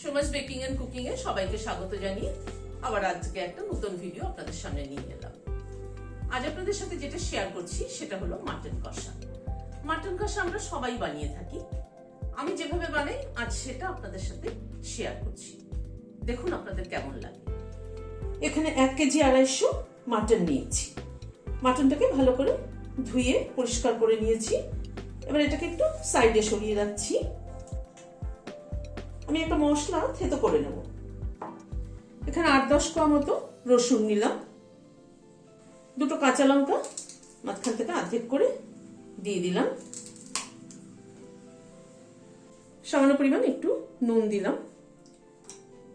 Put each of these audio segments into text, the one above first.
Suma's baking and cooking এ সবাইকে স্বাগত জানিয়ে আবার আজকে একটা নতুন ভিডিও আপনাদের সামনে নিয়ে এলাম। আজ আপনাদের সাথে যেটা শেয়ার করছি সেটা হলো মাটন কষা। মাটন কষা আমরা সবাই বানিয়ে থাকি। আমি যেভাবে বানাই আজ সেটা আপনাদের সাথে শেয়ার করছি। দেখুন আপনাদের কেমন লাগে। এখানে 1 কেজি 250 মাটন নিয়েছি। মাটনটাকে ভালো করে ধুয়ে পরিষ্কার করে নিয়েছি। এবার এটাকে একটু সাইডে সরিয়ে রাখছি। আমি একটা মশলা থেতো করে নেব। এখানে 8-10 কোয়া মতো রসুন নিলাম, 2টো কাঁচা লঙ্কা মাঝখান থেকে অর্ধেক করে দিয়ে দিলাম, সামান্য পরিমাণ একটু নুন দিলাম।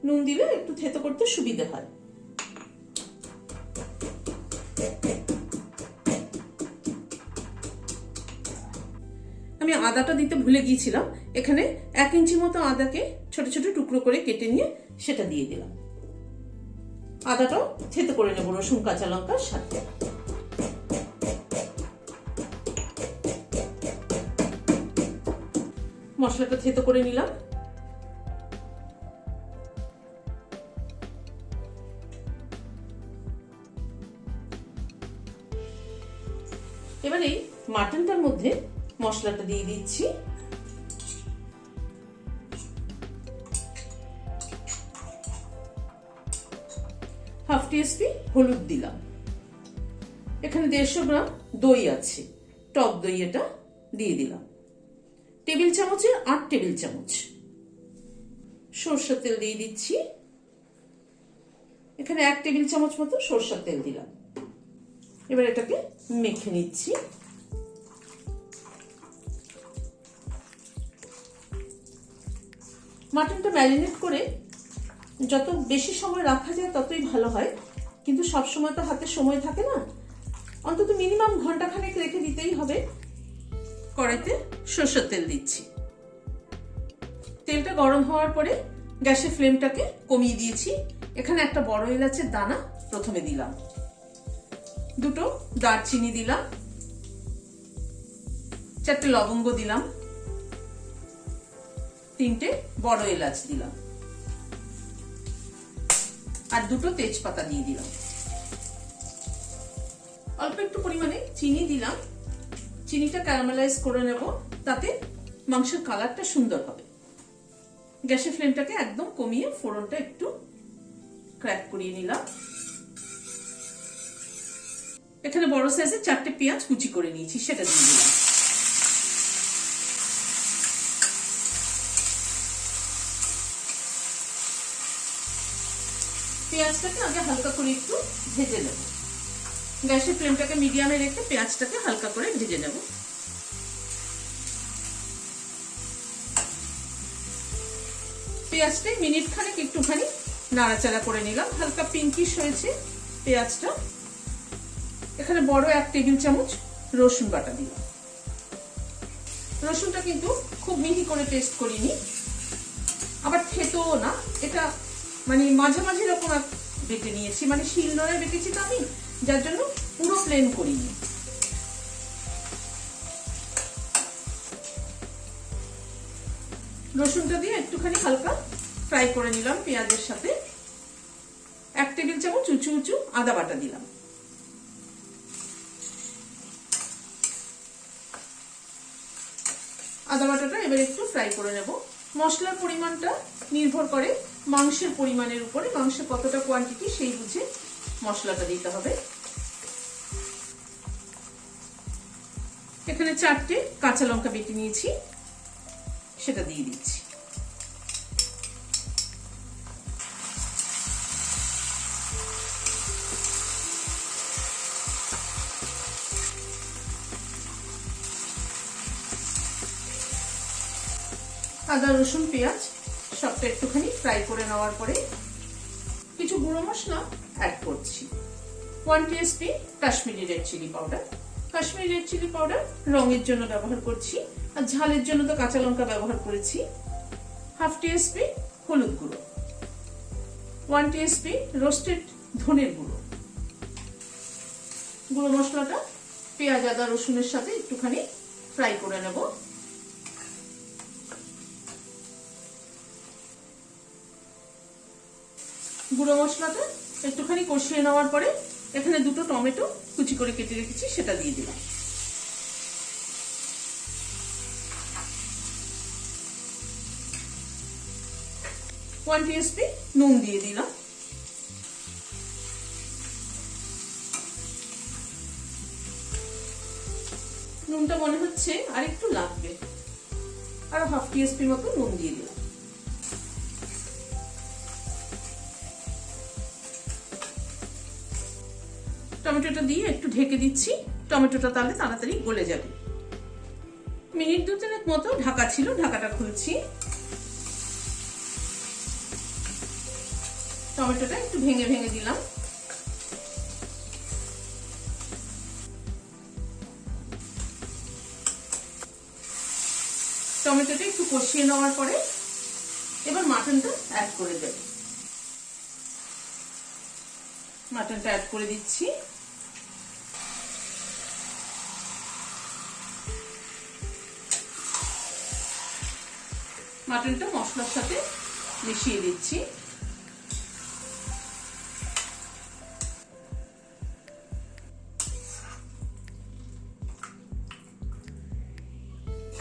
নুন দিলে একটু থেতো করতে সুবিধা হয়। আমি আদাটা দিতে ভুলে গিয়েছিলাম। এখানে 1 ইঞ্চি মতো আদাকে ছোট ছোট টুকরো করে কেটে নিয়ে সেটা দিয়ে দিলাম। আদাটাও থেতো করে নেব রসুন কাঁচা লঙ্কার সাথে। মশলাটা থেতো করে নিলাম। এবার এই মাটনটার মধ্যে মশলাটা দিয়ে দিচ্ছি। হাফ টিস্পুন হলুদ দিলাম। এখানে 150 গ্রাম দই আছে, টক দই, এটা দিয়ে দিলাম। টেবিল চামচের 8 টেবিল চামচ সরষের তেল দিয়ে দিচ্ছি। এখানে 1 টেবিল চামচ মতো সরষের তেল দিলাম। এবার এটাকে মেখে নিচ্ছি। মাটনটা ম্যারিনেট করে যত বেশি সময় রাখা যায় ততই ভালো হয়, কিন্তু সব সময় তো হাতে সময় থাকে না। অন্তত মিনিমাম ঘন্টাখানেক রেখে দিতেই হবে। কড়াইতে সরষের তেল দিচ্ছি। তেলটা গরম হওয়ার পরে গ্যাসের ফ্লেমটাকে কমিয়ে দিয়েছি। এখানে একটা বড় এলাচের দানা প্রথমে দিলাম, 2টো দারচিনি দিলাম, 4টে লবঙ্গ দিলাম, 3টে বড় এলাচ দিলাম, আর 2টো তেজপাতা দিয়ে দিলাম। অল্প একটু পরিমাণে চিনি দিলাম। চিনিটা ক্যারামেলাইজ করে নেব, তাতে মাংসের কালারটা সুন্দর হবে। গ্যাসের ফ্লেমটাকে একদম কমিয়ে ফোড়নটা একটু ক্র্যাক করিয়ে নিলাম। এখানে বড় সাইজের 4টে পেঁয়াজ কুচি করে নিয়েছি, সেটা দিয়ে দিলাম। পেঁয়াজটাকে আগে হালকা করে একটু ভেজে নেব। গ্যাসের ফ্লেমটাকে মিডিয়ামে রেখে পেঁয়াজটাকে হালকা করে ভেজে নেব। পেঁয়াজটা মিনিট খানেক একটুখানি নাড়াচাড়া করে নিলাম। হালকা পিঙ্কিশ হয়েছে পেঁয়াজটা। এখানে বড় 1 টেবিল চামচ রসুন বাটা দিলাম। রসুনটা কিন্তু খুব মিহি করে পেস্ট করিনি, আবার থেতোও না। এটা মানে মাঝামাঝি রকম বেটে নিয়েছি, মানে শিলনোড়ায় বেটেছি তো আমি, যার জন্য পুরো প্লেন করিনি। রসুনটা দিয়ে একটুখানি হালকা ফ্রাই করে নিলাম পেঁয়াজের সাথে। 1 টেবিল চামচ উঁচু উঁচু আদা বাটা দিলাম। আদা বাটাটা এবার একটু ফ্রাই করে নেব। মশলার পরিমাণটা নির্ভর করে মাংসের পরিমাণের উপরে। মাংসে কতটা কোয়ান্টিটি সেই বুঝে মশলাটা দিতে হবে। এখানে 4টে কাঁচা লঙ্কা বেটে নিয়েছি, সেটা দিয়ে দিচ্ছি। আদা রসুন পেঁয়াজ সবটা একটুখানি ফ্রাই করে নেওয়ার পরে কিছু গুঁড়ো মশলা অ্যাড করছি। 1 teaspoon Kashmiri red chilli powder. Kashmiri red chilli powder রঙের জন্য ব্যবহার করছি, আর ঝালের জন্য তো কাঁচা লঙ্কা ব্যবহার করেছি। হাফ টিস্পুন হলুদ গুঁড়ো, 1 টিস্পুন রোস্টেড ধনের গুঁড়ো। গুঁড়ো মশলাটা পেঁয়াজ আদা রসুনের সাথে একটুখানি ফ্রাই করে নেব। গুঁড়ো মশলাটা একটুখানি কষিয়ে নেওয়ার পরে এখানে দুটো টমেটো কুচি করে কেটে রেখেছি, সেটা দিয়ে দিলাম। ওয়ান টিস্পুন নুন দিয়ে দিলাম। নুনটা মনে হচ্ছে আর একটু লাগবে, আর হাফ টিস্পুন মতো নুন দিয়ে দিলাম। টমেটোটা দিয়ে একটু ঢেকে দিচ্ছি, টমেটোটা তাহলে তাড়াতাড়ি গলে যাবে। মিনিট 2-3 মতো ঢাকা ছিল, ঢাকাটা খুলছি। টমেটোটা একটু ভেঙে ভেঙে দিলাম। টমেটোটা একটু কষিয়ে নেওয়ার পরে এবার মাটনটা অ্যাড করে দেব। মাটনটা অ্যাড করে দিচ্ছি। মাটনটা মশলার সাথে মিশিয়ে দিচ্ছি।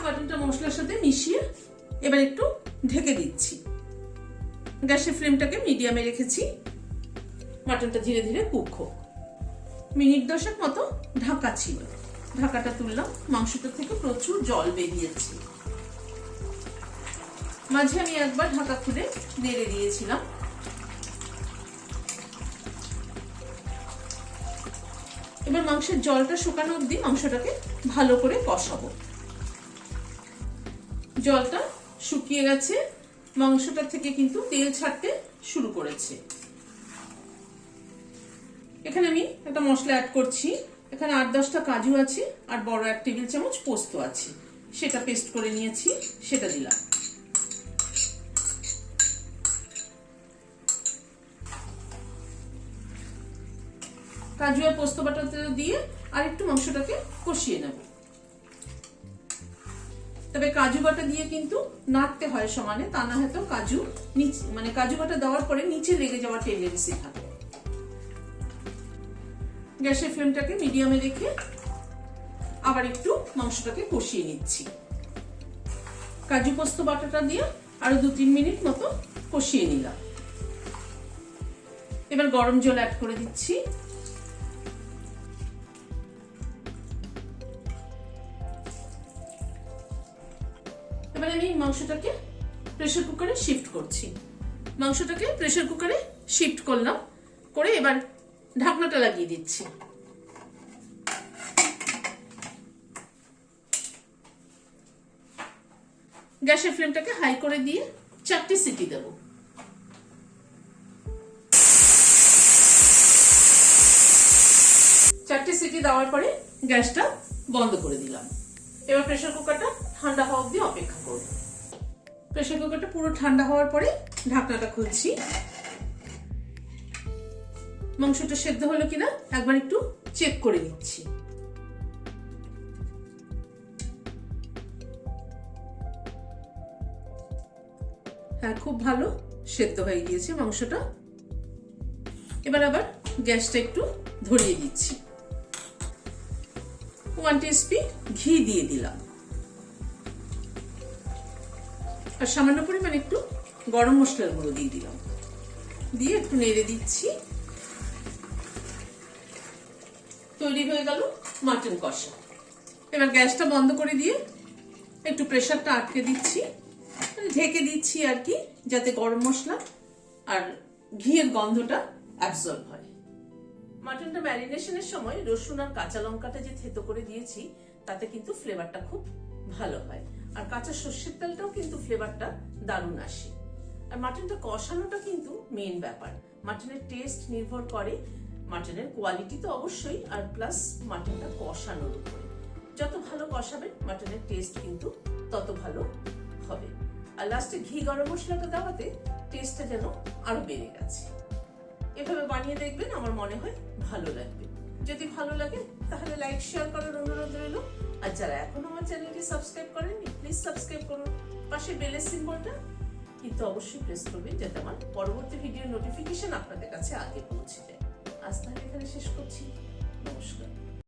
মাটনটা মশলার সাথে মিশিয়ে এবার একটু ঢেকে দিচ্ছি। গ্যাসের ফ্লেমটাকে মিডিয়ামে রেখেছি। মাটনটা ধীরে ধীরে কুক হোক। মিনিট 10 মতো ঢাকা ছিল, ঢাকাটা তুললাম। মাংসটা থেকে প্রচুর জল বেরিয়েছে। মাঝে আমি একবার ঢাকা খুলে নেড়ে দিয়েছিলাম। এবার মাংসের জলটা শুকানো অবধি মাংসটাকে ভালো করে কষাবো। জলটা শুকিয়ে গেছে, মাংসটা থেকে কিন্তু তেল ছাড়তে শুরু করেছে। এখানে আমি একটা মশলা অ্যাড করছি। এখানে 8-10টা কাজু আছে আর বড় 1 টেবিল চামচ পোস্ত আছে, সেটা পেস্ট করে নিয়েছি, সেটা দিলাম। কাজু আর পোস্ত বাটাটা দিয়ে আর একটু মাংসটাকে কষিয়ে নেব। তবে কাজু বাটা দিয়ে কিন্তু নাড়তে হয় সমানে, তা না হয়তো কাজু নিচে মানে কাজু বাটা দেওয়ার পরে নিচে লেগে যাওয়ার টেন্ডেন্সি থাকে। গ্যাসের ফ্লেমটাকে মিডিয়ামে রেখে আবার একটু মাংসটাকে কষিয়ে নিচ্ছি। কাজু পোস্ত বাটাটা দিয়ে আরো 2-3 মিনিট মতো কষিয়ে নিলাম। এবার গরম জল অ্যাড করে দিচ্ছি। এবার আমি মাংসটাকে প্রেসার কুকারে শিফট করছি। মাংসটাকে প্রেসার কুকারে শিফট করলাম, করে এবার ঢাকনাটা লাগিয়ে দিচ্ছি। গ্যাসের ফ্লেমটাকে হাই করে দিয়ে 4টে সিটি দেব। 4টে সিটি দেওয়ার পরে গ্যাসটা বন্ধ করে দিলাম। এবার প্রেসার কুকারটা ঠান্ডা হওয়া অবধি অপেক্ষা করব। প্রেসার কুকারটা পুরো ঠান্ডা হওয়ার পরে ঢাকনাটা খুলছি। মাংসটা সেদ্ধ হলো কিনা একবার একটু চেক করে নিচ্ছি। হ্যাঁ, খুব ভালো সেদ্ধ হয়ে গিয়েছে মাংসটা। এবার আবার গ্যাসটা একটু ধরিয়ে দিচ্ছি। 1 টিস্পুন ঘি দিয়ে দিলাম আর সামান্য পরিমাণ একটু গরম মশলার গুঁড়ো দিয়ে দিলাম। দিয়ে একটু নেড়ে দিচ্ছি। তৈরি হয়ে গেল মাটন কষা। এবার গ্যাসটা বন্ধ করে দিয়ে একটু প্রেসারটা আটকে দিচ্ছি, ঢেকে দিচ্ছি আর কি, যাতে গরম মশলা আর ঘিয়ের গন্ধটা অ্যাবজর্ব হয়। মাটনটা ম্যারিনেশনের সময় রসুন আর কাঁচা লঙ্কাটা যে থেতো করে দিয়েছি তাতে কিন্তু ফ্লেভারটা খুব ভালো হয়, আর কাঁচা সর্ষের তেলটাও কিন্তু ফ্লেভারটা দারুণ আসে। আর মাটনটা কষানোটা কিন্তু মেইন ব্যাপার। মাটনের টেস্ট নির্ভর করে মাটনের কোয়ালিটি তো অবশ্যই, আর প্লাস মাটনটা কষানোর উপরে। যত ভালো কষাবেন মাটনের টেস্ট কিন্তু তত ভালো হবে। আর লাস্টে ঘি গরম মশলাটা দেওয়াতে টেস্টটা যেন আরো বেড়ে গেছে। এভাবে বানিয়ে দেখবেন, আমার মনে হয় ভালো লাগবে। যদি ভালো লাগে তাহলে লাইক শেয়ার করার অনুরোধ রইল। আর যারা এখনো আমার চ্যানেলটি সাবস্ক্রাইব করেননি প্লিজ সাবস্ক্রাইব করুন। পাশে বেলের সিম্বলটা কিন্তু অবশ্যই প্রেস করবেন যাতে আমার পরবর্তী ভিডিও নোটিফিকেশন আপনাদের কাছে আগে পৌঁছে যায়। আজ তাহলে এখানে শেষ করছি। নমস্কার।